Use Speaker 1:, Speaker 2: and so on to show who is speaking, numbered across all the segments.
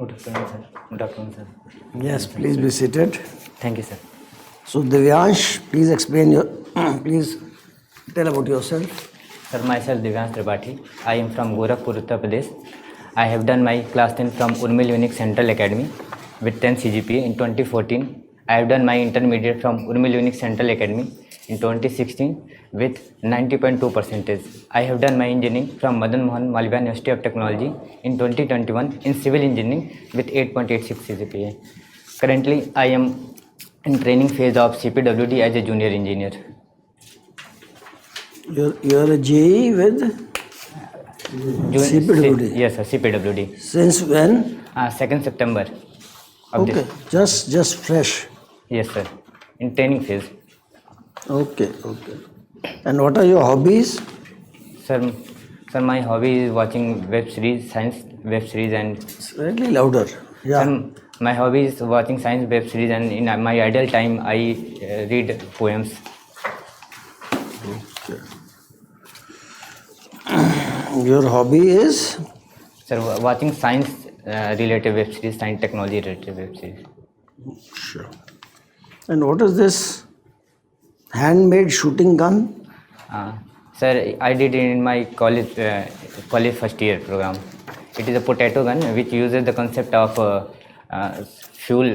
Speaker 1: Good afternoon, sir. Good afternoon, sir.
Speaker 2: Yes, please be seated.
Speaker 1: Thank you, sir.
Speaker 2: So Divyansh, please explain your, please tell about yourself.
Speaker 1: Sir, myself Divyansh Tripathi. I am from Gorakhpur, Uttar Pradesh. I have done my class 10 from Urmil Unique Central Academy with 10 CGPA in 2014. I have done my intermediate from Urmil Unique Central Academy in 2016 with 90.2 percentage. I have done my engineering from Madan Mohan Malviya University of Technology in 2021 in civil engineering with 8.86 CGPA. Currently, I am in training phase of CPWD as a junior engineer.
Speaker 2: You're a JE with CPWD.
Speaker 1: Yes, sir, CPWD.
Speaker 2: Since when?
Speaker 1: 2nd September. Of
Speaker 2: Okay, just fresh.
Speaker 1: Yes, sir. In training phase.
Speaker 2: Okay. And what are your hobbies?
Speaker 1: Sir, my hobby is watching web series, science web series, and
Speaker 2: Slightly louder. Yeah.
Speaker 1: sir, my hobby is watching science web series, and in my idle time I read poems.
Speaker 2: Okay. Your hobby is?
Speaker 1: Sir, watching science related web series, science technology related web series.
Speaker 2: Sure. And what is this handmade shooting gun?
Speaker 1: Sir, I did it in my college first year program. It is a potato gun which uses the concept of petrol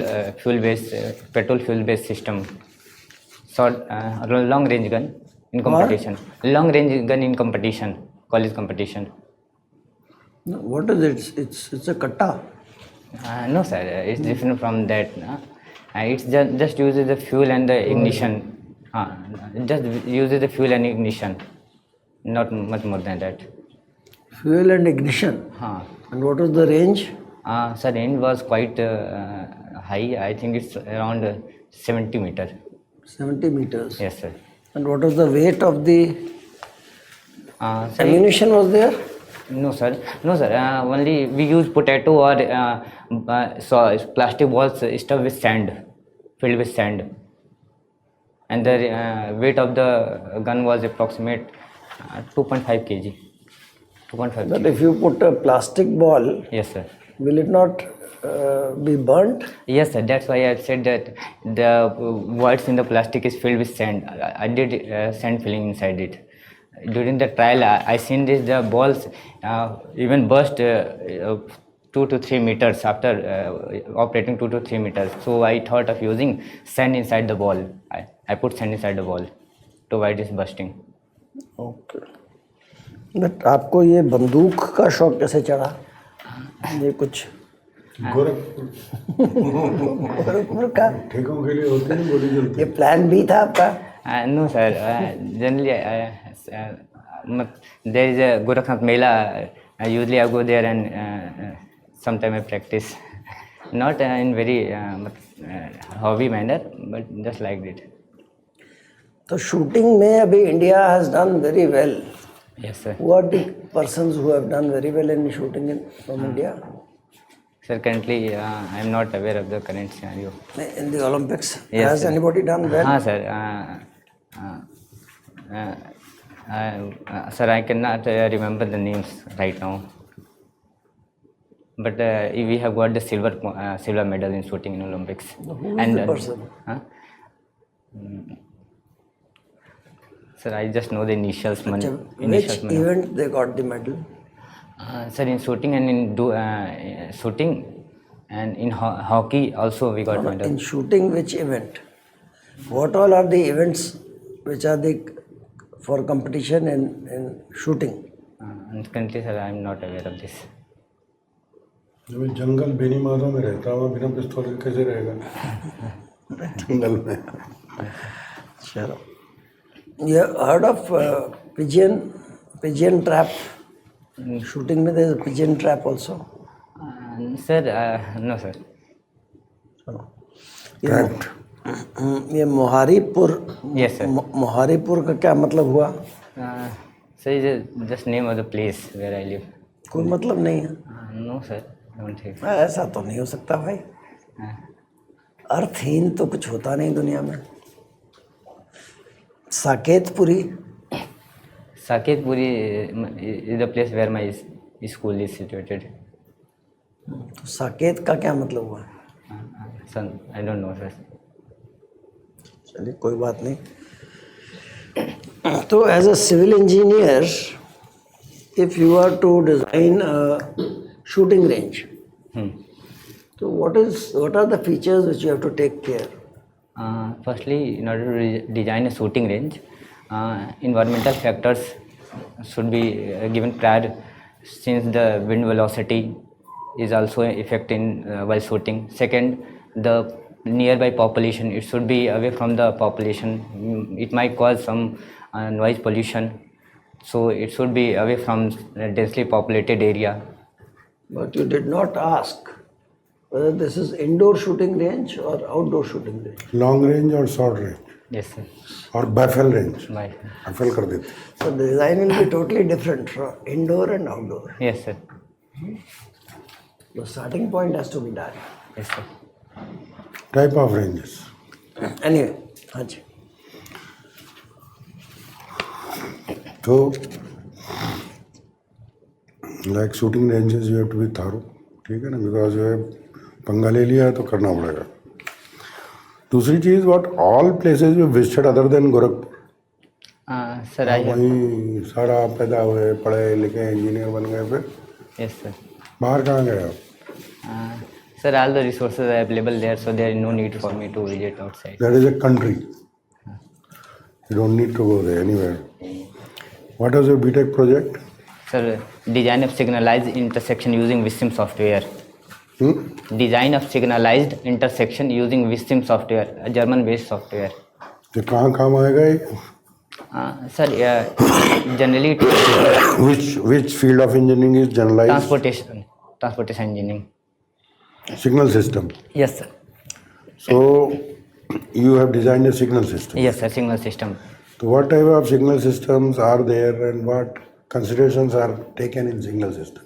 Speaker 1: fuel based system. Long range gun in competition. Long range gun in competition, college competition.
Speaker 2: What is it? It's a katta.
Speaker 1: No, sir, it's different from that. It's just uses the fuel and the ignition. Just uses the fuel and ignition. Not much more than that.
Speaker 2: Fuel and ignition. And what was the range?
Speaker 1: Sir, range was quite high. I think it's around 70 meters.
Speaker 2: 70 meters.
Speaker 1: Yes, sir.
Speaker 2: And what was the weight of the
Speaker 1: Sir,
Speaker 2: ammunition was there?
Speaker 1: No, sir. Only we use potato or plastic balls stuffed with sand, filled with sand. And the weight of the gun was approximate 2.5 kg. 2.5
Speaker 2: But
Speaker 1: kg.
Speaker 2: if you put a plastic ball,
Speaker 1: Yes, sir.
Speaker 2: will it not be burnt?
Speaker 1: Yes, sir. That's why I said that the voids in the plastic is filled with sand. I did sand filling inside it. During the trial, I seen this the balls even burst 2 to 3 meters after operating 2 to 3 meters. So I thought of using sand inside the ball. I put sand inside the ball to avoid this bursting.
Speaker 2: Okay. But आपको ये बंदूक का शौक कैसे चढ़ा? ये कुछ गोरखपुर का
Speaker 3: ठेकों के लिए होते हैं गोली चलती
Speaker 2: ये प्लान भी था आपका?
Speaker 1: No, sir. Generally, there is a Gorakhnath Mela. Usually I go there and sometime I practice. Not in very hobby manner, but just like it.
Speaker 2: तो शूटिंग में अभी India has done very well.
Speaker 1: Yes, sir.
Speaker 2: Who are the persons who have done very well in shooting from India?
Speaker 1: Sir, currently I am not aware of the current scenario.
Speaker 2: In the Olympics?
Speaker 1: Yes,
Speaker 2: Has
Speaker 1: sir.
Speaker 2: anybody done well?
Speaker 1: Sir. Sir, I cannot remember the names right now. But we have got the silver medal in shooting in Olympics.
Speaker 2: Who is the person?
Speaker 1: Sir, I just know the initials.
Speaker 2: Which event they got the medal?
Speaker 1: Sir, in shooting and in shooting and in hockey also we got medal.
Speaker 2: In shooting, which event? What all are the events which are the for competition in shooting?
Speaker 1: Currently, sir, I am not aware of this.
Speaker 3: जब जंगल बेनी माधव में रहता है बिना पिस्तौल के कैसे रहेगा जंगल में.
Speaker 2: चलो. You have heard of pigeon trap? Shooting में there is a pigeon trap also.
Speaker 1: Sir, no, sir.
Speaker 2: ये मोहारीपुर.
Speaker 1: Yes, sir.
Speaker 2: मोहारीपुर का क्या मतलब हुआ?
Speaker 1: Sir, is just name of the place where I live.
Speaker 2: कोई मतलब नहीं है.
Speaker 1: No, sir. Don't think.
Speaker 2: ऐसा तो नहीं हो सकता भाई. अर्थहीन तो कुछ होता नहीं दुनिया में. Saketpuri.
Speaker 1: Saketpuri is the place where my school is situated.
Speaker 2: Saket का क्या मतलब हुआ?
Speaker 1: Sir I don't know sir.
Speaker 2: चलिए कोई बात नहीं. तो as a civil engineer, if you are to design a shooting range, so what are the features which you have to take care?
Speaker 1: Firstly, in order to design a shooting range, environmental factors should be given prior, since the wind velocity is also an effect in while shooting. Second, the nearby population, it should be away from the population. It might cause some noise pollution, so it should be away from a densely populated area.
Speaker 2: But you did not ask whether this is indoor shooting range or outdoor shooting range.
Speaker 3: Long range और short range
Speaker 1: Yes sir.
Speaker 3: और baffle range.
Speaker 1: Bye.
Speaker 3: Baffle कर देते.
Speaker 2: So the design will be totally different from indoor and outdoor.
Speaker 1: Yes sir.
Speaker 2: The starting point has to be done.
Speaker 1: Yes sir.
Speaker 3: Type of ranges.
Speaker 2: Anyway, हाँ जी.
Speaker 3: तो like shooting ranges you have to be thorough. ठीक है ना, because जो है पंगा ले लिया है तो करना पड़ेगा. दूसरी चीज़, what all places you visited other than Gorakhpur?
Speaker 1: Sir, I have.
Speaker 3: वहीं सारा पैदा हुए, पढ़े लिखे, इंजीनियर बन गए, फिर
Speaker 1: Yes sir.
Speaker 3: बाहर कहाँ गए आप?
Speaker 1: Sir, all the resources are available there, so there is no need for me to visit outside.
Speaker 3: That is a country. You don't need to go there anywhere. What was your BTech project?
Speaker 1: Sir, design of signalized intersection using Vissim software. Design of signalized intersection using Vissim software, a German-based software.
Speaker 3: तो कहाँ काम आएगा ये?
Speaker 1: Sir, generally
Speaker 3: Which field of engineering is generalized?
Speaker 1: transportation engineering.
Speaker 3: Signal system.
Speaker 1: Yes sir.
Speaker 3: So you have designed a signal system.
Speaker 1: Yes sir, signal system.
Speaker 3: So what type of signal systems are there and what considerations are taken in signal system?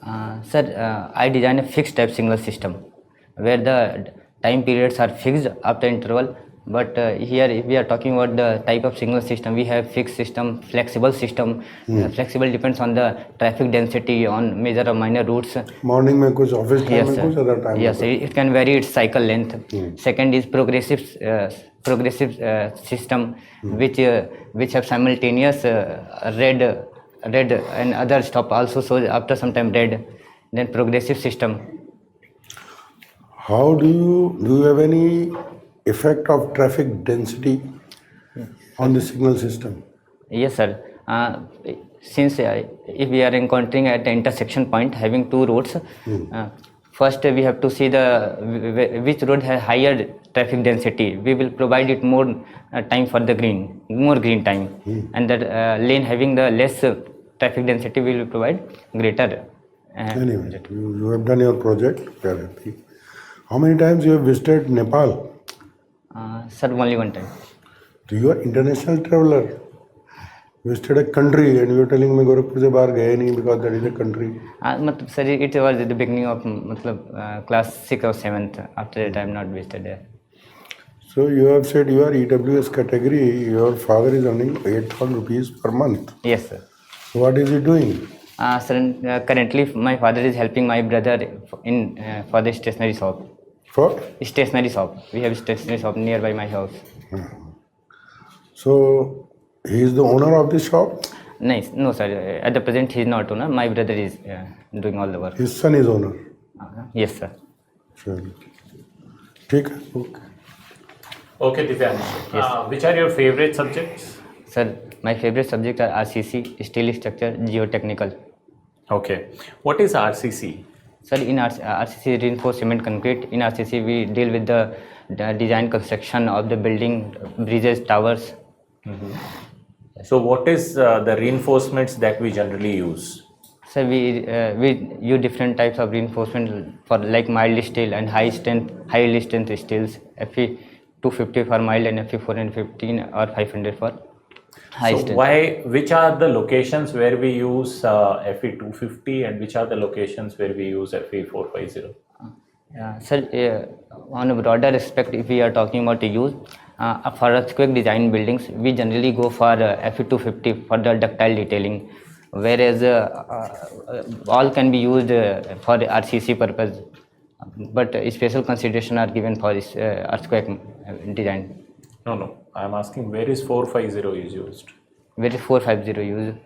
Speaker 1: Sir, I design a fixed type signal system where the time periods are fixed after interval. But here, if we are talking about the type of signal system, we have fixed system, flexible system. Flexible depends on the traffic density on major or minor routes.
Speaker 3: Morning में कुछ, office time
Speaker 1: Yes
Speaker 3: में
Speaker 1: sir.
Speaker 3: कुछ, other time
Speaker 1: Yes,
Speaker 3: में
Speaker 1: it can vary its cycle length. Second is progressive system, which have simultaneous red and other stop also. So after some time red, then progressive system.
Speaker 3: How do you have any effect of traffic density on the signal system?
Speaker 1: Yes sir. Since if we are encountering at the intersection point having two roads, first we have to see which road has higher traffic density. We will provide it more time for the more green time, and that lane having the less traffic density we will provide greater.
Speaker 3: Anyway, you have done your project. We are happy. How many times you have visited Nepal?
Speaker 1: Sir, only one time.
Speaker 3: So you are international traveler. You visited a country and you are telling me Gorakhpur से बाहर गए नहीं because that is a country.
Speaker 1: मतलब sir, it was at the beginning of class 6 or 7th. After that I am not visited there.
Speaker 3: So you have said you are EWS category. Your father is earning 8,000 rupees per month.
Speaker 1: Yes sir.
Speaker 3: So what is he doing?
Speaker 1: Sir, currently my father is helping my brother for the stationery shop.
Speaker 3: For?
Speaker 1: Stationery shop. We have stationery shop nearby my house.
Speaker 3: So he is the owner of the shop?
Speaker 1: Nice. No sir, at the present he is not owner. My brother is doing all the work.
Speaker 3: His son is owner.
Speaker 1: Yes sir.
Speaker 3: Sure. ठीक है. Okay.
Speaker 4: Okay, Divyansh. Which are your favorite subjects?
Speaker 1: Sir, my favorite subject are RCC, steel structure, geotechnical.
Speaker 4: Okay. What is RCC?
Speaker 1: Sir, in RCC, reinforced cement concrete. In RCC, we deal with the design construction of the building, bridges, towers.
Speaker 4: So what is the reinforcements that we generally use?
Speaker 1: Sir, we use different types of reinforcement for like mild steel and high strength steels. Fe 250 for mild and Fe 415 or 500 for high
Speaker 4: So
Speaker 1: strength.
Speaker 4: which are the locations where we use Fe 250 and which are the locations where we use Fe 450?
Speaker 1: Sir, on a broader aspect, if we are talking about the use, for earthquake design buildings, we generally go for Fe 250 for the ductile detailing, whereas all can be used for the RCC purpose. but special consideration are given for this earthquake design.
Speaker 4: No. I'm asking where is 450 is used?
Speaker 1: Where is 450 used?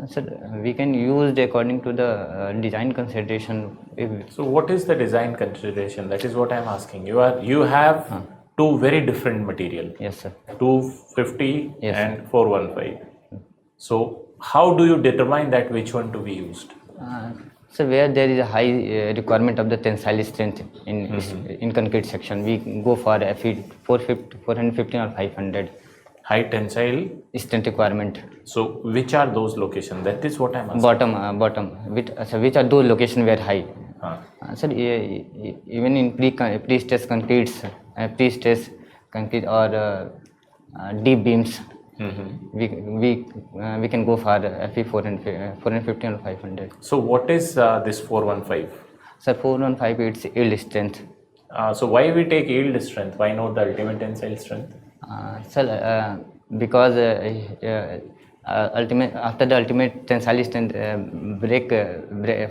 Speaker 1: Sir, we can use it according to the design consideration.
Speaker 4: So what is the design consideration? That is what I'm asking. You have two very different material.
Speaker 1: Yes, sir.
Speaker 4: 250
Speaker 1: Yes,
Speaker 4: and 415. So how do you determine that which one to be used?
Speaker 1: So where there is a high requirement of the tensile strength in concrete section, we go for FE 450, 415 or 500
Speaker 4: High tensile.
Speaker 1: strength requirement.
Speaker 4: So which are those locations? That is what I'm asking.
Speaker 1: Bottom. Which are those locations where high? Sir, even in pre-stress concretes, pre-stress concrete or deep beams, we can go for FE 415 or 500.
Speaker 4: So what is this 415?
Speaker 1: Sir, 415 it's yield strength.
Speaker 4: So why we take yield strength? Why not the ultimate tensile strength?
Speaker 1: Sir, because after the ultimate tensile strength,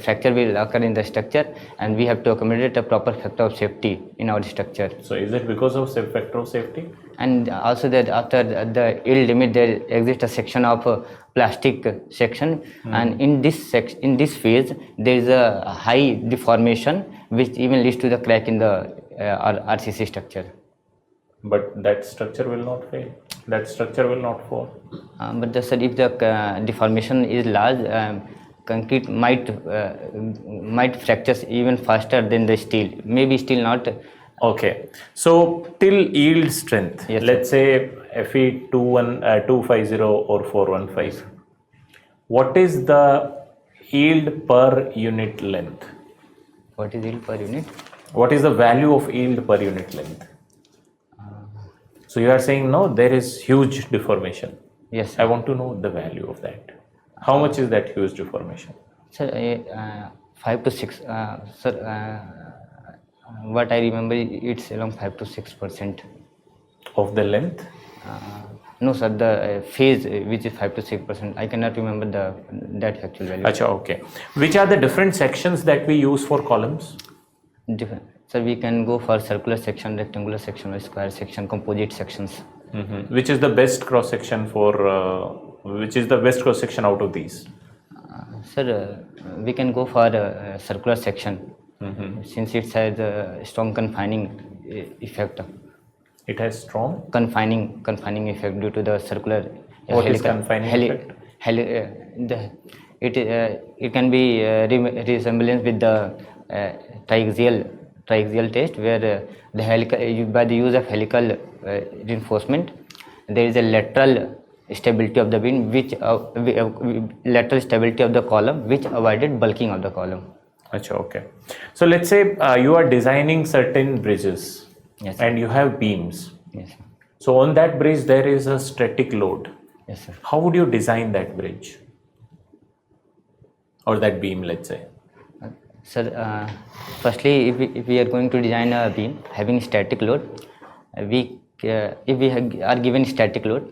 Speaker 1: fracture will occur in the structure, and we have to accommodate a proper factor of safety in our structure.
Speaker 4: So is it because of factor of safety?
Speaker 1: And also that after the yield limit, there exists a section of plastic section, and in this phase there is a high deformation, which even leads to the crack in the RCC structure.
Speaker 4: But that structure will not fail. That structure will not fall.
Speaker 1: But sir, if the deformation is large, concrete might fracture even faster than the steel. Maybe steel not.
Speaker 4: Okay. So till yield strength,
Speaker 1: Yes,
Speaker 4: let's say FE 250 or 415. What is the yield per unit length?
Speaker 1: What is yield per unit?
Speaker 4: What is the value of yield per unit length? So you are saying no, there is huge deformation.
Speaker 1: Yes.
Speaker 4: I want to know the value of that. How much is that huge deformation?
Speaker 1: Sir, 5 to 6. Sir, what I remember, it's around 5 to 6%.
Speaker 4: Of the length?
Speaker 1: No, sir, the phase which is 5 to 6%. I cannot remember that factual value.
Speaker 4: Acha, okay. Which are the different sections that we use for columns?
Speaker 1: Different. So we can go for circular section, rectangular section, or square section, composite sections.
Speaker 4: Which is the best cross section out of these?
Speaker 1: Sir, we can go for a circular section, since it has a strong confining effect.
Speaker 4: It has strong
Speaker 1: confining effect due to the circular.
Speaker 4: What is confining effect?
Speaker 1: It can be resemblance with the triaxial test, where the helical, by the use of helical reinforcement, there is a lateral stability of the beam, lateral stability of the column, which avoided bulking of the column.
Speaker 4: Acha, okay. So let's say you are designing certain bridges.
Speaker 1: Yes,
Speaker 4: and you have beams.
Speaker 1: Yes.
Speaker 4: So on that bridge there is a static load.
Speaker 1: Yes, sir.
Speaker 4: How would you design that bridge or that beam, let's say?
Speaker 1: Sir, firstly, if we are going to design a beam having static load, if we are given static load,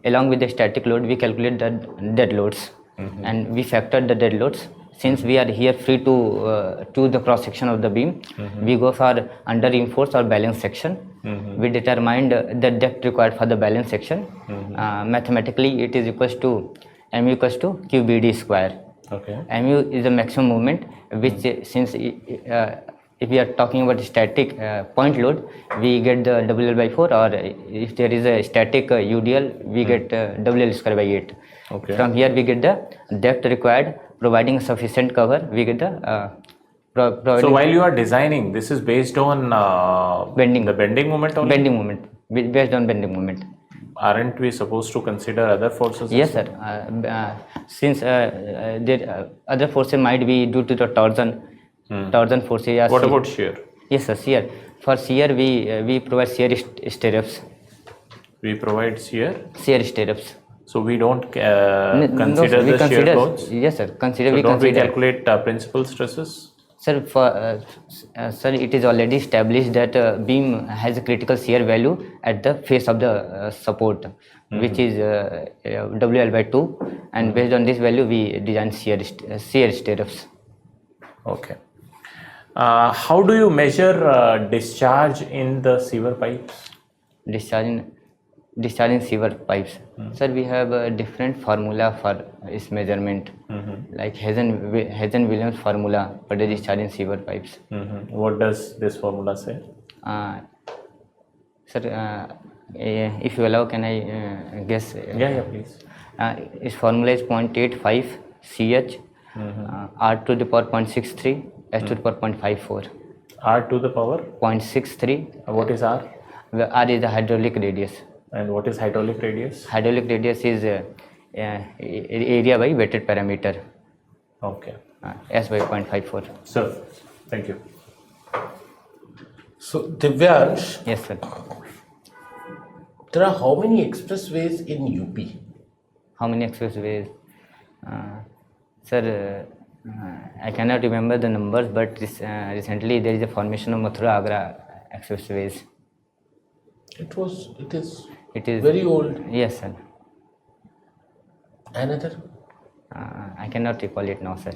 Speaker 1: along with the static load we calculate the dead loads, and we factor the dead loads. Since we are here free to the cross section of the beam, we go for under reinforced or balance section. We determined the depth required for the balance section. Mathematically, it is equals to mu equals to QBD square.
Speaker 4: Okay.
Speaker 1: Mu is the maximum moment, which since if we are talking about static point load, we get the WL by 4, or if there is a static UDL, we get WL square by 8.
Speaker 4: Okay.
Speaker 1: From here we get the depth required, providing sufficient cover. We get the
Speaker 4: so while you are designing, this is based on
Speaker 1: bending.
Speaker 4: The bending moment only?
Speaker 1: Bending moment, based on bending moment.
Speaker 4: Aren't we supposed to consider other forces?
Speaker 1: Yes, sir. Since there other forces might be due to the torsion forces.
Speaker 4: What about shear?
Speaker 1: Yes, sir. Shear. For shear, we provide shear stirrups.
Speaker 4: We provide shear
Speaker 1: Stirrups.
Speaker 4: So we don't consider the shear loads?
Speaker 1: Yes, sir.
Speaker 4: So don't we calculate principal stresses?
Speaker 1: Sir, sir, it is already established that beam has a critical shear value at the face of the support, which is WL by 2, and based on this value we design shear stirrups.
Speaker 4: Okay. How do you measure discharge in the sewer pipes?
Speaker 1: Discharging sewer pipes. Sir, we have a different formula for its measurement, like Hazen-Williams formula for the discharging sewer pipes.
Speaker 4: What does this formula say?
Speaker 1: Sir, if you allow, can I guess?
Speaker 4: Yeah, please.
Speaker 1: Its formula is 0.85 CH, R to the power 0.63, S to the power 0.54.
Speaker 4: R to the power?
Speaker 1: 0.63.
Speaker 4: What is R?
Speaker 1: R is the hydraulic radius.
Speaker 4: And what is hydraulic radius?
Speaker 1: Hydraulic radius is area by weighted parameter.
Speaker 4: Okay.
Speaker 1: S by 0.54.
Speaker 4: Sir, thank you.
Speaker 5: So, Divyansh,
Speaker 1: Yes, sir.
Speaker 5: there are how many expressways in UP?
Speaker 1: How many expressways? Sir, I cannot remember the numbers, but recently there is a formation of Mathura-Agra expressways.
Speaker 5: It is
Speaker 1: It is
Speaker 5: very old.
Speaker 1: Yes, sir.
Speaker 5: Another?
Speaker 1: I cannot recall it now, sir.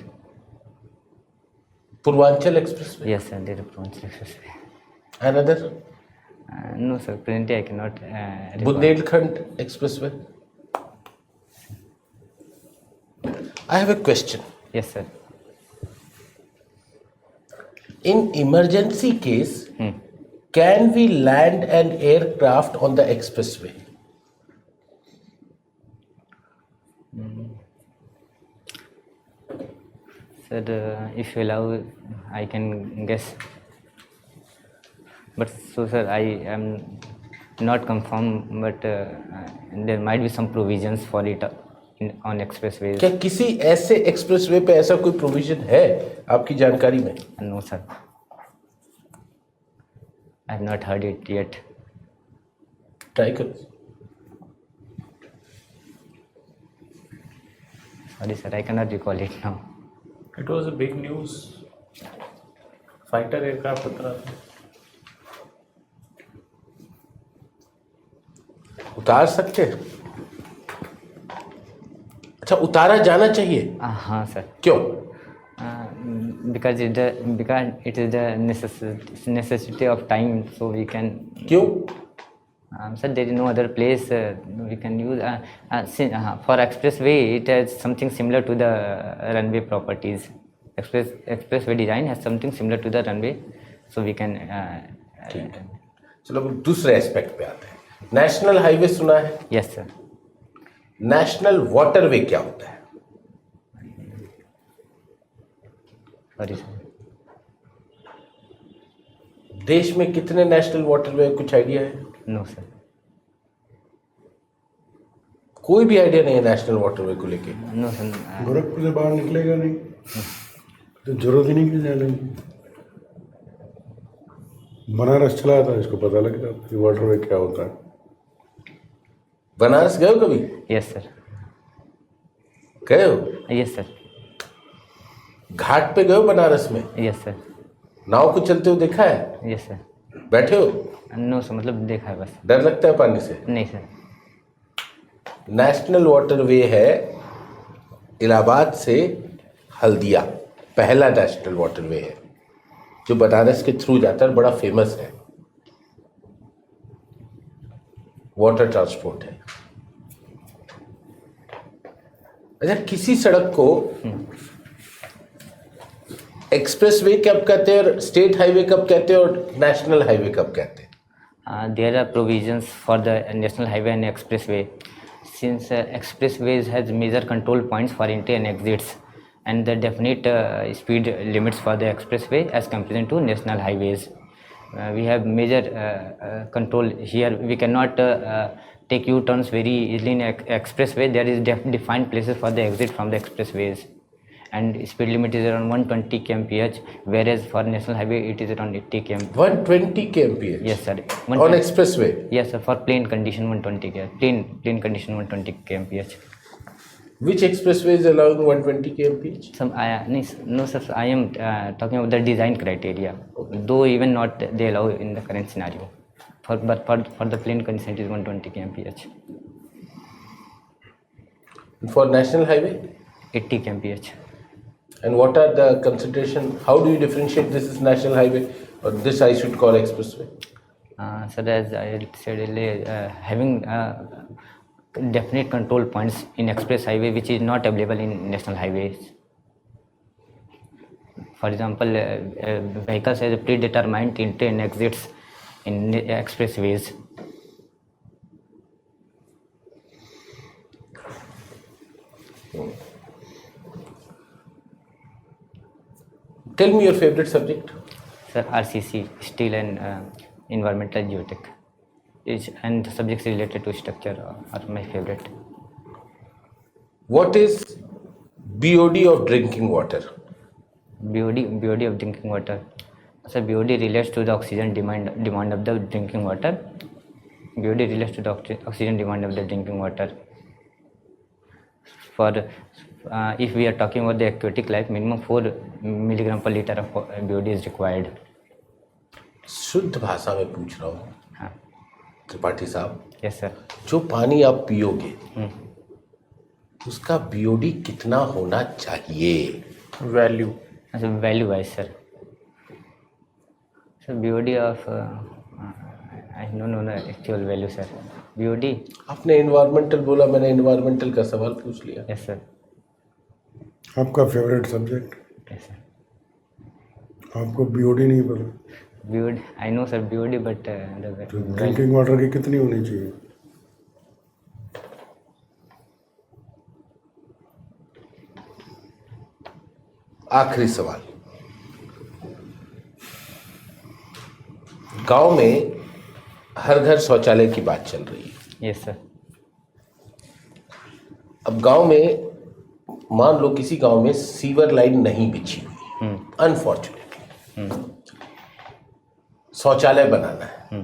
Speaker 5: Purvanchal Expressway?
Speaker 1: Yes, sir. There is a Purvanchal expressway.
Speaker 5: Another?
Speaker 1: No, sir. Presently, I cannot recall.
Speaker 5: Bundelkhand Expressway? I have a question.
Speaker 1: Yes, sir.
Speaker 5: In emergency case, can we land an aircraft on the expressway?
Speaker 1: Sir, if you allow, I can guess. But so, sir, I am not confirmed, but there might be some provisions for it on expressways.
Speaker 5: क्या किसी ऐसे expressway पे ऐसा कोई provision है आपकी जानकारी में?
Speaker 1: No, sir. I have not heard it yet.
Speaker 5: Try करो.
Speaker 1: Sorry, sir. I cannot recall it now.
Speaker 4: It was a big news. Fighter aircraft उतरा था.
Speaker 5: उतार सकते हैं? अच्छा, उतारा जाना चाहिए.
Speaker 1: हाँ, sir.
Speaker 5: क्यों?
Speaker 1: Because it is the necessity of time, so we can.
Speaker 5: क्यों?
Speaker 1: Sir, there is no other place we can use. For expressway, it has something similar to the runway properties. Expressway design has something similar to the runway, so we can.
Speaker 5: चलो अब दूसरे aspect पे आते हैं. National highway सुना है?
Speaker 1: Yes, sir.
Speaker 5: National waterway क्या होता है?
Speaker 1: Sorry, sir.
Speaker 5: देश में कितने नेशनल वाटरवे कुछ आइडिया है?
Speaker 1: No, sir.
Speaker 5: कोई भी आइडिया नहीं है नेशनल वाटरवे को लेके.
Speaker 1: No, sir.
Speaker 3: गोरखपुर से बाहर निकलेगा नहीं तो जरूरत ही नहीं कि जाने की. बनारस चला था, इसको पता लग जाता कि वाटरवे क्या होता है.
Speaker 5: बनारस गए हो कभी?
Speaker 1: Yes, sir.
Speaker 5: गए हो?
Speaker 1: Yes, sir.
Speaker 5: घाट पे गए हो बनारस में?
Speaker 1: Yes, sir.
Speaker 5: नाव को चलते हुए देखा है?
Speaker 1: Yes, sir.
Speaker 5: बैठे हो?
Speaker 1: No, sir. मतलब देखा है बस.
Speaker 5: डर लगता है पानी से?
Speaker 1: नहीं, sir.
Speaker 5: नेशनल वाटरवे है इलाहाबाद से हल्दिया, पहला नेशनल वाटरवे है जो बनारस के थ्रू जाता है, बड़ा फेमस है. वाटर ट्रांसपोर्ट है. अच्छा, किसी सड़क को एक्सप्रेसवे कब कहते हैं और स्टेट हाईवे कब कहते हैं और नेशनल हाईवे कब कहते हैं?
Speaker 1: There are provisions for the national highway and expressway. Since expressways has major control points for entry and exits, and the definite speed limits for the expressway as compared to national highways. We have major control here. We cannot take U-turns very easily in expressway. There is defined places for the exit from the expressways, and speed limit is around 120 kmph, whereas for national highway it is around 80 km.
Speaker 5: 120 kmph?
Speaker 1: Yes, sir.
Speaker 5: On expressway?
Speaker 1: Yes, sir. For plain condition 120 km. Plain condition 120 kmph.
Speaker 5: Which expressway is allowing 120 kmph?
Speaker 1: No, sir. I am talking about the design criteria. Okay. Though even not they allow in the current scenario. But for the plain condition it is 120 kmph.
Speaker 5: For national highway?
Speaker 1: 80 kmph.
Speaker 5: And what are the consideration? How do you differentiate this is national highway or this I should call expressway?
Speaker 1: So as I said earlier, having definite control points in express highway which is not available in national highways. For example, vehicles has a predetermined entry and exits in expressways.
Speaker 5: Tell me your favorite subject.
Speaker 1: Sir, RCC, steel and environmental geotech, and the subjects related to structure are my favorite.
Speaker 5: What is BOD of drinking water?
Speaker 1: BOD of drinking water. So BOD relates to the oxygen demand of the drinking water. BOD relates to the oxygen demand of the drinking water. For if we are talking about the aquatic life, minimum 4 milligram per liter of BOD is required.
Speaker 5: शुद्ध भाषा में पूछ रहा हूँ
Speaker 1: हाँ.
Speaker 5: त्रिपाठी साहब,
Speaker 1: Yes sir.
Speaker 5: जो पानी आप पियोगे उसका BOD कितना होना चाहिए?
Speaker 4: Value.
Speaker 1: So value wise sir. So BOD of I don't know the actual value sir. BOD.
Speaker 5: आपने environmental बोला, मैंने environmental का सवाल पूछ लिया.
Speaker 1: Yes sir.
Speaker 3: आपका फेवरेट सब्जेक्ट?
Speaker 1: Yes sir.
Speaker 3: आपको BOD नहीं पता?
Speaker 1: BOD I know sir BOD but the
Speaker 3: drinking water की कितनी होनी चाहिए?
Speaker 5: आखिरी सवाल. गांव में हर घर शौचालय की बात चल रही है.
Speaker 1: Yes sir.
Speaker 5: अब गांव में मान लो किसी गांव में सीवर लाइन नहीं बिछी हुई है, अनफॉर्चुनेटली शौचालय बनाना है,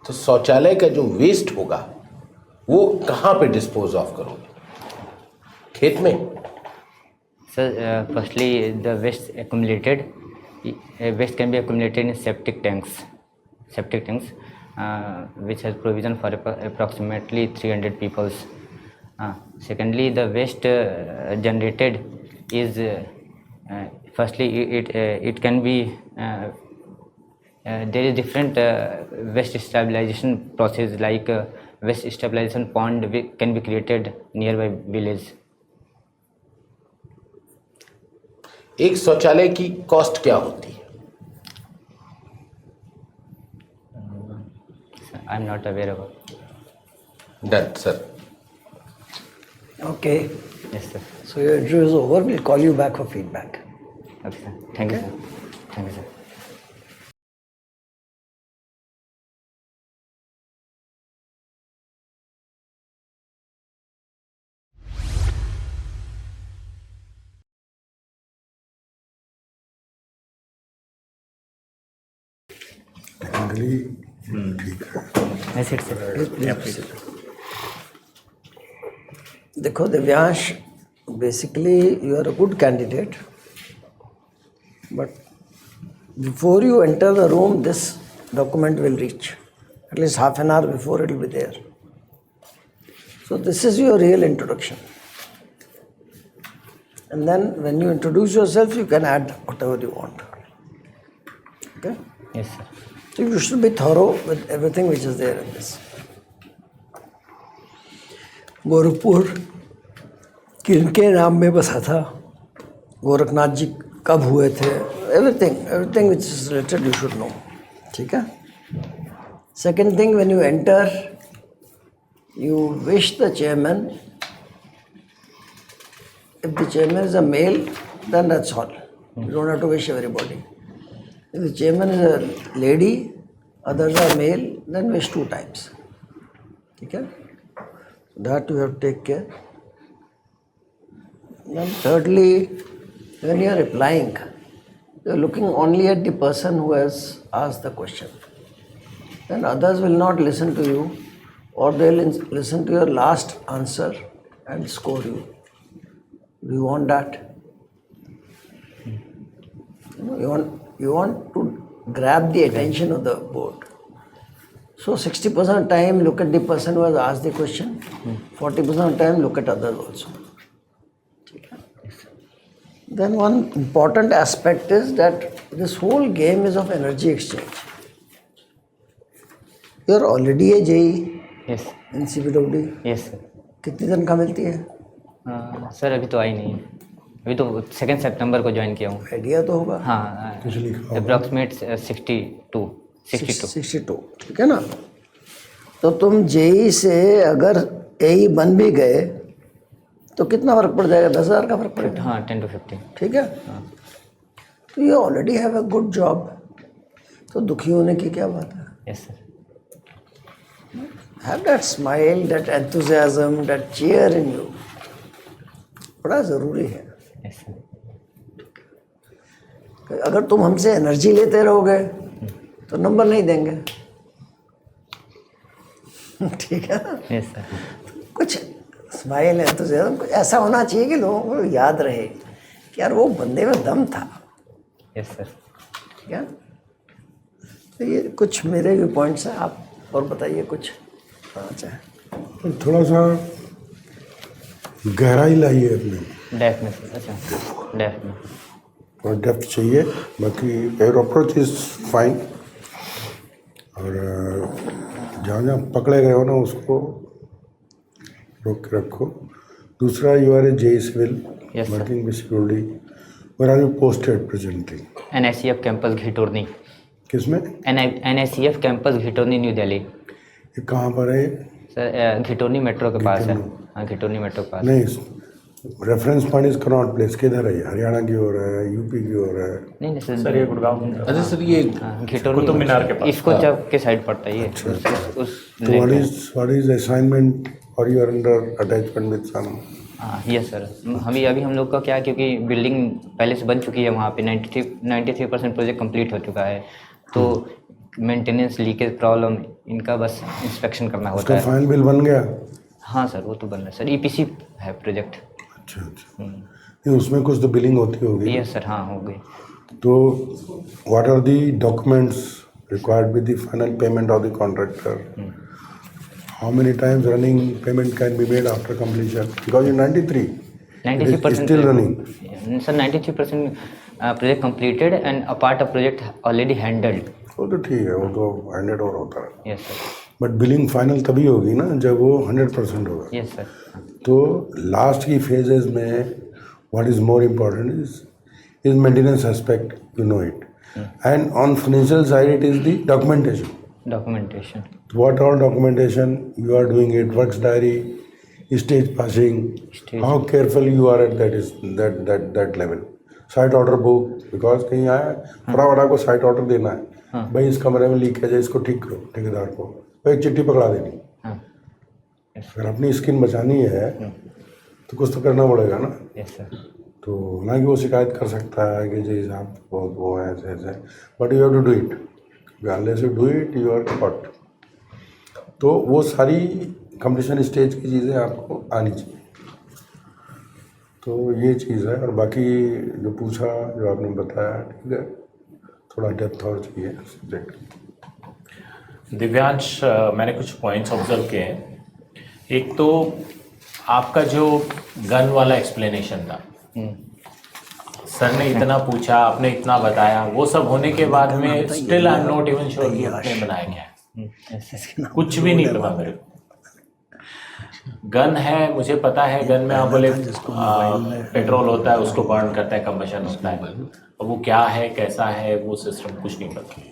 Speaker 5: तो शौचालय का जो वेस्ट होगा वो कहाँ पे डिस्पोज ऑफ करोगे? खेत में?
Speaker 1: Sir, firstly, the waste accumulated, waste can be accumulated in septic tanks, which has provision for approximately 300 peoples. Secondly, the waste generated is firstly it can be there is different waste stabilization process like waste stabilization pond can be created nearby village.
Speaker 5: एक शौचालय की cost क्या होती है?
Speaker 1: I am not aware about.
Speaker 5: Done sir.
Speaker 2: Okay.
Speaker 1: Yes sir.
Speaker 2: So your interview is over. We'll call you back for feedback.
Speaker 1: Okay sir. Thank you sir. Thank you sir.
Speaker 3: Technically ठीक है.
Speaker 1: Yes sir.
Speaker 2: देखो Divyansh, basically you are a good candidate, but before you enter the room, this document will reach. At least half an hour before it will be there. So this is your real introduction. And then when you introduce yourself, you can add whatever you want. Okay?
Speaker 1: Yes sir.
Speaker 2: So you should be thorough with everything which is there in this. Gorakhpur किनके नाम में बसा था, गोरखनाथ जी कब हुए थे, everything which is related you should know. ठीक है? Second thing, when you enter, you wish the chairman. If the chairman is a male, then that's all. You don't have to wish everybody. If the chairman is a lady, others are male, then wish 2 times. Okay? That you have to take care. Then thirdly, when you are replying, you are looking only at the person who has asked the question. Then others will not listen to you, or they will listen to your last answer and score you. Do you want that? You want to grab the attention of the board. So 60% of time look at the person who has asked the question, 40% of time look at others also. Then one important aspect is that this whole game is of energy exchange. You're already a JE
Speaker 1: yes
Speaker 2: in CPWD.
Speaker 1: Yes sir.
Speaker 2: कितनी तनख्वाह मिलती है?
Speaker 1: Sir अभी तो आई नहीं है, अभी तो 2 सितंबर को ज्वाइन किया हूँ।
Speaker 2: आइडिया तो होगा।
Speaker 1: हाँ
Speaker 3: कुछ लिखा होगा।
Speaker 1: अप्रॉक्सीमेट 62।
Speaker 2: ठीक है ना? तो तुम जेई से अगर एई बन भी गए तो कितना फर्क पड़ जाएगा? 10,000 का फर्क पड़ेगा।
Speaker 1: हाँ 10 to 15।
Speaker 2: ठीक है, तो ये already have a good job, तो दुखी होने की क्या बात है?
Speaker 1: Yes sir.
Speaker 2: Have that smile, that enthusiasm, that cheer in you, बड़ा ज़रूरी है।
Speaker 1: Yes sir.
Speaker 2: अगर तुम हमसे एनर्जी लेते रहोगे तो नंबर नहीं देंगे। ठीक है ना?
Speaker 1: Yes sir.
Speaker 2: कुछ स्माइल एंथुसियाज्म कुछ ऐसा होना चाहिए कि लोगों को याद रहे कि यार वो बंदे में दम था।
Speaker 1: Yes sir.
Speaker 2: ठीक है, तो ये कुछ मेरे भी पॉइंट्स हैं, आप और बताइए कुछ चाहे।
Speaker 3: थोड़ा सा गहराई लाइए अपने,
Speaker 1: डेफ में सर। अच्छा डेफ में
Speaker 3: और डेप्थ चाहिए। बाकी एयर अप्रोच इज फाइन, और जहाँ जहाँ पकड़े गए हो ना उसको रोक के रखो। दूसरा, you are a JE civil
Speaker 1: Yes, sir.
Speaker 3: Working with security, where are you posted presently?
Speaker 1: NICF campus Ghitorni.
Speaker 3: किसमें?
Speaker 1: NICF campus Ghitorni New Delhi.
Speaker 3: ये कहाँ पर है?
Speaker 1: सर घिटोरनी मेट्रो के पास है। हाँ घिटोरनी मेट्रो के पास।
Speaker 3: नहीं, reference point is Connaught place किधर है? हरियाणा की ओर है, यूपी की ओर है?
Speaker 1: नहीं नहीं
Speaker 4: सर ये गुड़गांव में।
Speaker 5: अच्छा सर, ये
Speaker 1: घिटोरनी
Speaker 4: कुतुब मीनार के पास।
Speaker 1: इसको चौक के साइड पड़ता है ये। उस
Speaker 3: तो व्हाट इज असाइनमेंट और you are under attachment with some?
Speaker 1: हाँ यस सर। अभी हम लोग का क्या है, क्योंकि बिल्डिंग पहले से बन चुकी है वहाँ पे 93% प्रोजेक्ट कंप्लीट हो चुका है, तो मेंटेनेंस लीकेज प्रॉब्लम इनका बस इंस्पेक्शन करना होता
Speaker 3: उसका
Speaker 1: है।
Speaker 3: फाइनल बिल बन गया?
Speaker 1: हाँ सर वो तो बन रहा है सर। EPC है प्रोजेक्ट।
Speaker 3: अच्छा अच्छा, नहीं उसमें कुछ तो बिलिंग होती होगी।
Speaker 1: Yes sir. हाँ हो गई।
Speaker 3: तो what are the documents required with the final payment of the contractor? How many times running payment can be made after completion? Because in 93% still running.
Speaker 1: Sir 93% project completed and a part of project already handled.
Speaker 3: वो तो ठीक है, वो तो handed over होता है।
Speaker 1: Yes sir.
Speaker 3: But billing final तभी होगी ना जब वो 100% होगा।
Speaker 1: Yes sir.
Speaker 3: तो लास्ट की फेजेस में what is more important is maintenance aspect, you know it, and on financial side it is the documentation. What all documentation you are doing it, works diary, stage passing, how careful you are at that level. Site order book, because कहीं आया फटाफट आपको site order देना है, भाई इस कमरे में लीकेज है, इसको ठीक करो ठेकेदार को, तो एक चिट्ठी पकड़ा देनी। अगर अपनी स्किन बचानी है तो कुछ तो करना पड़ेगा ना।
Speaker 1: Yes sir.
Speaker 3: तो ना कि वो शिकायत कर सकता है कि जी साहब बहुत वो है ऐसे ऐसे, but you have to do it, unless you do it you are caught. तो वो सारी कंप्लीशन स्टेज की चीज़ें आपको आनी चाहिए। तो ये चीज़ है, और बाकी जो पूछा जो आपने बताया ठीक है, थोड़ा डेप्थ और चाहिए सब्जेक्ट।
Speaker 4: दिव्यांश, मैंने कुछ पॉइंट्स ऑब्जर्व किए हैं। एक तो आपका जो गन वाला एक्सप्लेनेशन था, सर ने इतना पूछा, आपने इतना बताया, वो सब होने के बाद में still I am not even sure कि आपने बनाया क्या है। कुछ भी नहीं पता मेरे को। गन है, मुझे पता है गन में आप बोले पेट्रोल होता है, उसको बर्न करता है, कंबशन होता है, और वो क्या है कैसा है वो सिस्टम कुछ नहीं पता।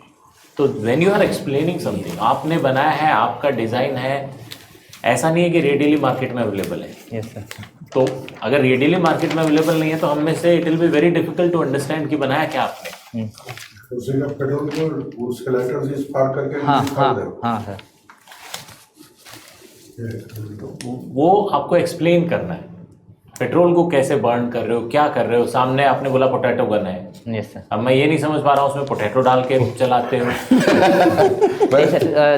Speaker 4: तो when you are explaining something, आपने बनाया है, आपका डिज़ाइन है, ऐसा नहीं है कि रेडीली मार्केट में अवेलेबल है।
Speaker 1: Yes sir.
Speaker 4: तो अगर रेडीली मार्केट में अवेलेबल नहीं है तो हम में से it will be very difficult to understand कि बनाया क्या आपने।
Speaker 3: उसी का पेट्रोल को उसके लाइटर से स्पार्क करके
Speaker 1: हाँ सर।
Speaker 4: वो आपको एक्सप्लेन करना है, पेट्रोल को कैसे बर्न कर रहे हो, क्या कर रहे हो। सामने आपने बोला पोटैटो गन है।
Speaker 1: Yes sir.
Speaker 4: अब मैं ये नहीं समझ पा रहा हूँ उसमें पोटैटो डाल के चलाते हो।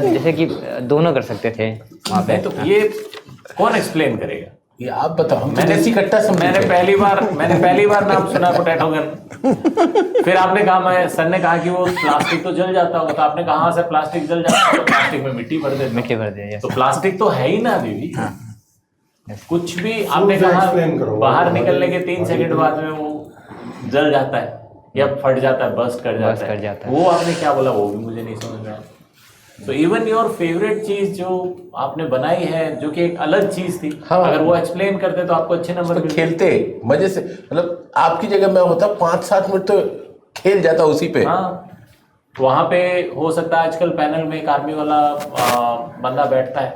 Speaker 1: जैसे कि दोनों कर सकते थे वहाँ पे।
Speaker 4: तो ये कौन एक्सप्लेन करेगा?
Speaker 5: ये आप बताओ।
Speaker 4: मैंने पहली बार नाम सुना पोटैटो गन। फिर आपने कहा, सर ने कहा कि वो प्लास्टिक तो जल जाता होगा, तो आपने कहा हाँ सर प्लास्टिक जल जाता है, तो प्लास्टिक में मिट्टी भर दे। तो प्लास्टिक तो है ही ना अभी भी। कुछ भी आपने कहा, बाहर निकलने के 3 सेकंड बाद में वो जल जाता है या फट जाता है, बस्ट कर
Speaker 1: Burst
Speaker 4: जाता
Speaker 1: कर जाता
Speaker 4: है,
Speaker 1: है।
Speaker 4: वो आपने क्या बोला वो भी मुझे नहीं समझ में आया। तो इवन योर फेवरेट चीज जो आपने बनाई है, जो कि एक अलग चीज थी,
Speaker 5: हाँ।
Speaker 4: अगर वो एक्सप्लेन करते तो आपको अच्छे नंबर
Speaker 5: तो
Speaker 4: मिलते।
Speaker 5: खेलते मजे से, मतलब आपकी जगह मैं होता 5-7 मिनट तो खेल जाता उसी पे।
Speaker 4: हाँ, वहां पे हो सकता है आजकल पैनल में एक आर्मी वाला बंदा बैठता है,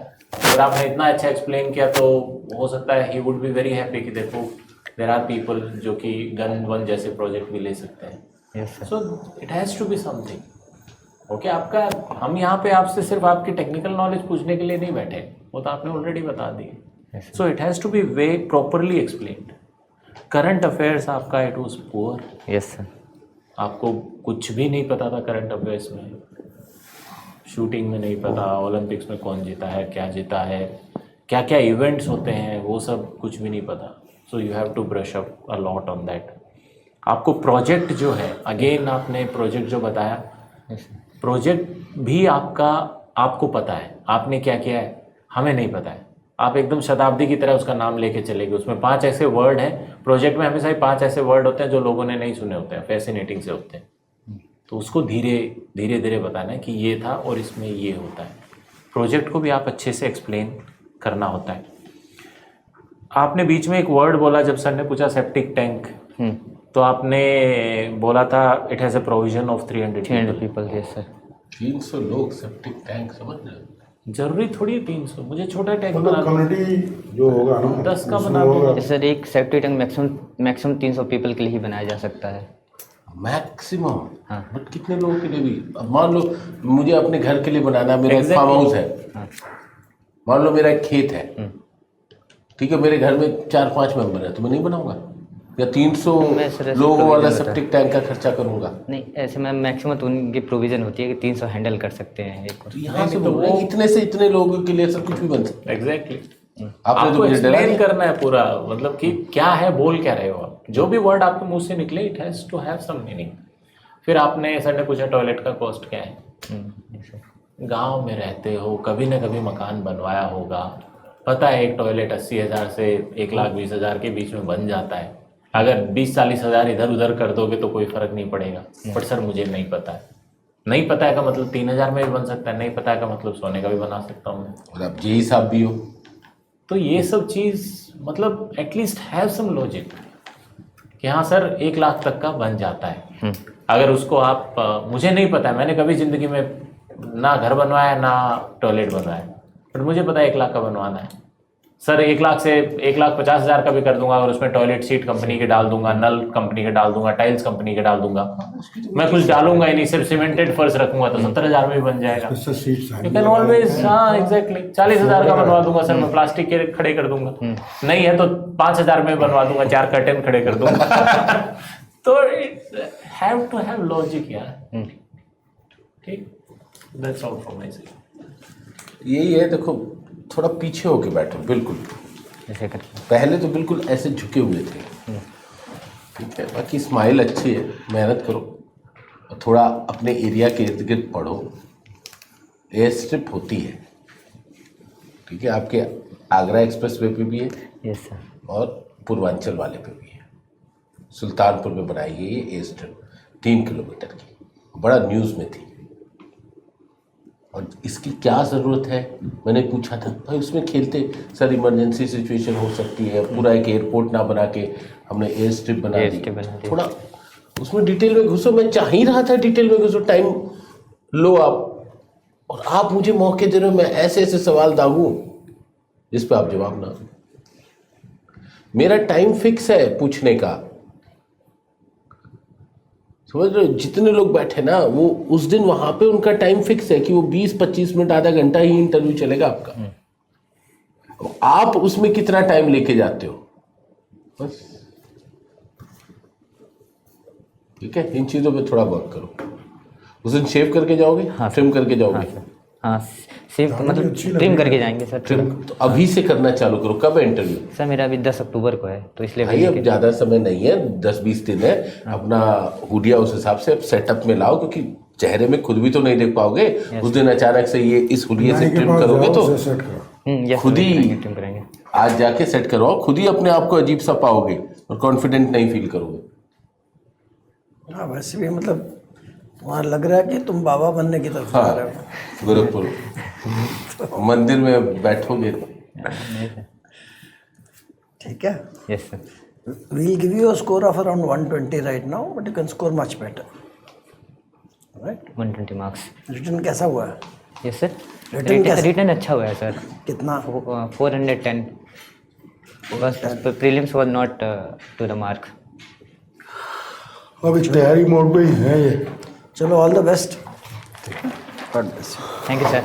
Speaker 4: अगर आपने इतना अच्छा एक्सप्लेन किया तो हो सकता है he would be very happy कि देखो देयर आर पीपल जो कि गन वन जैसे प्रोजेक्ट भी ले सकते हैं।
Speaker 1: Yes sir.
Speaker 4: So it has to be something. Okay, आपका हम यहाँ पे आपसे सिर्फ आपकी टेक्निकल नॉलेज पूछने के लिए नहीं बैठे, वो तो आपने ऑलरेडी बता दी।
Speaker 1: Yes,
Speaker 4: so it has to be way properly explained. Current affairs आपका it was poor,
Speaker 1: yes sir.
Speaker 4: आपको कुछ भी नहीं पता था करंट अफेयर्स में, शूटिंग में नहीं पता, ओलंपिक्स में कौन जीता है, क्या जीता है, क्या क्या इवेंट्स होते हैं, वो सब कुछ भी नहीं पता। So you have to brush up a lot on that. आपको प्रोजेक्ट जो है, अगेन आपने प्रोजेक्ट जो बताया, प्रोजेक्ट भी आपको पता है आपने क्या किया है, हमें नहीं पता है। आप एकदम शताब्दी की तरह उसका नाम लेके चले गए। उसमें 5 ऐसे वर्ड हैं, प्रोजेक्ट में हमेशा ही 5 ऐसे वर्ड होते हैं जो लोगों ने नहीं सुने होते हैं, फैसिनेटिंग से होते हैं। तो उसको धीरे धीरे बताना है कि ये था और इसमें ये होता है। प्रोजेक्ट को भी आप अच्छे से एक्सप्लेन करना होता है। आपने बीच में एक वर्ड बोला जब सर ने पूछा सेप्टिक टैंक, तो आपने बोला था it has a provision of 300
Speaker 1: people. Yes sir.
Speaker 5: 300 लोग सेप्टिक टैंक, समझ रहे हो?
Speaker 4: जरूरी थोड़ी है 300, मुझे छोटा टैंक
Speaker 3: मतलब
Speaker 4: बना दो,
Speaker 3: कम्युनिटी जो होगा ना
Speaker 4: 10 का
Speaker 3: उसमें
Speaker 4: बना दो।
Speaker 3: होगा।
Speaker 1: सर एक सेफ्टी टैंक मैक्सिमम 300 पीपल के लिए ही बनाया जा सकता है।
Speaker 5: मैक्सिमम।
Speaker 1: हाँ।
Speaker 5: बट कितने लोगों के लिए भी, अब मान लो मुझे अपने घर के लिए बनाना, मेरा एक
Speaker 4: Exactly.
Speaker 5: फार्म हाउस है,
Speaker 1: हाँ।
Speaker 5: मान लो मेरा एक खेत है, ठीक है, मेरे घर में 4-5 मेंबर है, तो मैं नहीं बनाऊंगा, या 300
Speaker 1: वैसे
Speaker 5: लोगों वाला
Speaker 1: provision होता है।
Speaker 5: सेप्टिक टैंक का खर्चा करूंगा।
Speaker 1: नहीं, ऐसे में मैक्सिमम तो उनकी प्रोविज़न होती है कि 300 हैंडल कर सकते हैं एक
Speaker 5: तो यहाँ से
Speaker 4: नहीं, तो
Speaker 5: बोल रहे हैं कि इतने से इतने लोगों के लिए सब कुछ भी बन सकता है।
Speaker 4: एग्जैक्टली।
Speaker 5: आपने तो
Speaker 4: आपको
Speaker 5: मुझे डरा
Speaker 4: एक्सप्लेन
Speaker 5: दिया।
Speaker 4: करना है पूरा, मतलब कि क्या है, बोल क्या रहे हो आप। जो भी वर्ड आपके मुंह से निकले it has to have some meaning. फिर आपने सर ने पूछा टॉयलेट का कॉस्ट क्या है। गांव में रहते हो, कभी ना कभी मकान बनवाया होगा, पता है एक टॉयलेट 80,000 से 1,20,000 के बीच में बन जाता है। अगर 20-40 हज़ार इधर उधर कर दोगे तो कोई फ़र्क नहीं पड़ेगा। बट सर मुझे नहीं पता है। नहीं पता है का मतलब 3,000 में भी बन सकता है, नहीं पता है का मतलब सोने का भी बना सकता हूँ मैं।
Speaker 5: और अब यही साहब भी हो,
Speaker 4: तो ये सब चीज़ मतलब एटलीस्ट हैव सम लॉजिक कि हाँ सर 1 लाख तक का बन जाता है। अगर उसको आप मुझे नहीं पता है, मैंने कभी ज़िंदगी में ना घर बनवाया ना टॉयलेट बनवाया, बट मुझे पता है 1 लाख का बनवाना है। सर 1 लाख से 1,50,000 का भी कर दूंगा, और उसमें टॉयलेट सीट कंपनी के डाल दूंगा, नल कंपनी के डाल दूंगा, टाइल्स कंपनी के डाल दूंगा। मैं कुछ डालूंगा ही नहीं, सिर्फ सीमेंटेड फर्श रखूंगा तो 70,000 में भी बन जाएगा।
Speaker 3: इससे सीट्स
Speaker 4: यू कैन ऑलवेज, हाँ एग्जैक्टली। 40,000 का बनवा दूंगा सर, मैं प्लास्टिक के खड़े कर दूंगा। नहीं है तो 5,000 में बनवा दूंगा, 4 कर्टेन खड़े कर दूंगा। तो हैव टू हैव लॉजिक यार। ठीक, that's all for my side.
Speaker 5: यही है। देखो थोड़ा पीछे होके बैठो, बिल्कुल
Speaker 1: ऐसे करके।
Speaker 5: पहले तो बिल्कुल ऐसे झुके हुए थे, ठीक है। बाकी स्माइल अच्छी है, मेहनत करो और थोड़ा अपने एरिया के इर्द गिर्द पढ़ो। एयर स्ट्रिप होती है, ठीक है, आपके आगरा एक्सप्रेस वे पे भी है
Speaker 1: यस सर।
Speaker 5: और पूर्वांचल वाले पे भी है। सुल्तानपुर में बनाई गई ये एयर स्ट्रिप 3 किलोमीटर की, बड़ा न्यूज़ में थी। और इसकी क्या ज़रूरत है, मैंने पूछा था भाई उसमें खेलते सर इमरजेंसी सिचुएशन हो सकती है, पूरा एक एयरपोर्ट ना बना के हमने एयर स्ट्रिप बना दी। थोड़ा उसमें डिटेल में घुसो, मैं चाह ही रहा था डिटेल में घुसो, टाइम लो आप, और आप मुझे मौके दे रहे हो, मैं ऐसे ऐसे सवाल दागूं जिस पे आप जवाब ना दो। मेरा टाइम फिक्स है पूछने का, समझ रहे हो। जितने लोग बैठे ना वो उस दिन वहां पे उनका टाइम फिक्स है कि वो 20-25 मिनट आधा घंटा ही इंटरव्यू चलेगा आपका। अब आप उसमें कितना टाइम लेके जाते हो, बस ठीक है। इन चीज़ों पे थोड़ा वर्क करो। उस दिन शेव करके जाओगे, ट्रिम करके जाओगे?
Speaker 1: हाँ, सिर्फ मतलब ट्रिम करके जाएंगे सर।
Speaker 5: ट्रिम तो अभी से करना चालू करो। कब है इंटरव्यू?
Speaker 1: सर मेरा अभी 10 अक्टूबर को है, तो इसलिए
Speaker 5: भाई अब ज़्यादा समय नहीं है, 10-20 दिन है। अपना हुडिया उस हिसाब से सेटअप में लाओ, क्योंकि चेहरे में खुद भी तो नहीं देख पाओगे। उस दिन अचानक से ये इस हुडिया से ट्रिम करोगे तो खुद ही
Speaker 1: ट्रिम करेंगे।
Speaker 5: आज जाके सेट करवाओ, खुद ही अपने आप को अजीब सा पाओगे और कॉन्फिडेंट नहीं फील करोगे।
Speaker 2: हाँ वैसे भी मतलब वहाँ लग रहा है कि तुम बाबा बनने की तरफ जा रहे हो।
Speaker 5: हाँ गोरखपुर मंदिर में बैठोगे।
Speaker 2: ठीक है,
Speaker 1: yes sir.
Speaker 2: we'll give you a score of around 120 right now, but you can score much better. Right?
Speaker 1: 120 marks.
Speaker 2: Written कैसा हुआ है?
Speaker 1: Yes sir.
Speaker 2: Written कैसे?
Speaker 1: रिटर्न अच्छा हुआ है सर।
Speaker 2: कितना?
Speaker 1: 410। बस prelims was not to the mark.
Speaker 3: अभी तैयारी मोड पे ही है ये।
Speaker 2: चलो all the best. God bless you.
Speaker 1: Thank you sir.